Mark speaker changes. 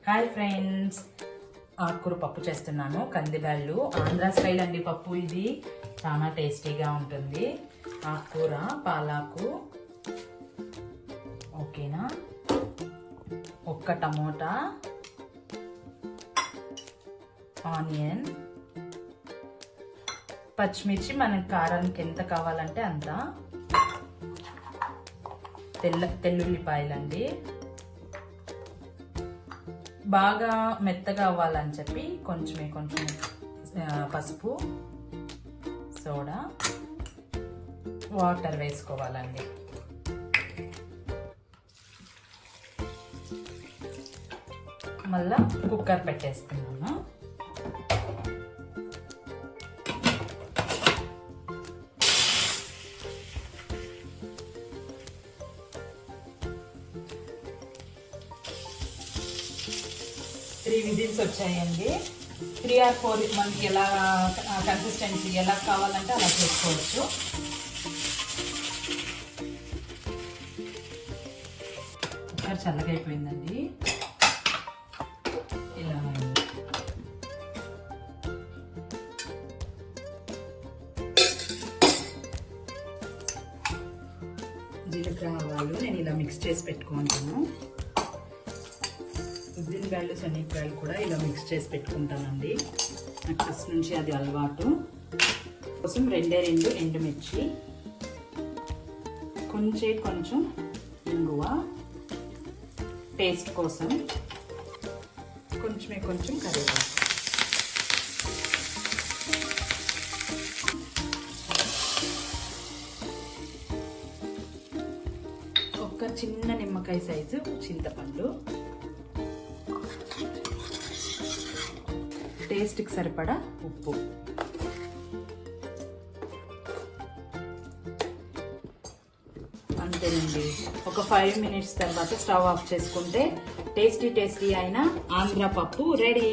Speaker 1: Hi friends, ఆకుకూర పప్పు చేస్తున్నాను. కందిబ్యాళ్ళు ఆంధ్ర స్టైల్ అండి పప్పు. ఇది చాలా టేస్టీగా ఉంటుంది. ఆకుకూర, పాలాకు, ఓకేనా, ఒక్క టమోటా, ఆనియన్, పచ్చిమిర్చి మనకి కారానికి ఎంత కావాలంటే అంత, తెల్లుల్లిపాయలండి. బాగా మెత్తగా అవ్వాలని చెప్పి కొంచెం పసుపు, సోడా, వాటర్ వేసుకోవాలండి. మళ్ళా కుక్కర్ పెట్టేస్తున్నాను. త్రీ విజిల్స్ వచ్చాయండి. 3 or 4 మనకి ఎలా కన్సిస్టెన్సీ ఎలా కావాలంటే అలా చేసుకోవచ్చు. కుక్కర్ చల్లగా అయిపోయిందండి. ఇలా జీలకర్ర, ఆవాలు నేను ఇలా మిక్స్ చేసి పెట్టుకుంటాను. ఉద్దినబ్యాళ్ళు, శనగబ్యాళ్ళు కూడా ఇలా మిక్స్ చేసి పెట్టుకుంటానండి. నాకు ఫస్ట్ నుంచి అది అలవాటు. కోసం 2 ఎండుమిర్చి, కొంచెం ఇంగువ, టేస్ట్ కోసం కొంచెం కరివేపాకు, ఒక చిన్న నిమ్మకాయ సైజు చింతపండు, టేస్ట్కి సరిపడా ఉప్పు. అంతేనండి. ఒక 5 minutes తర్వాత స్టవ్ ఆఫ్ చేసుకుంటే టేస్టీ అయిన ఆంధ్ర పప్పు రెడీ.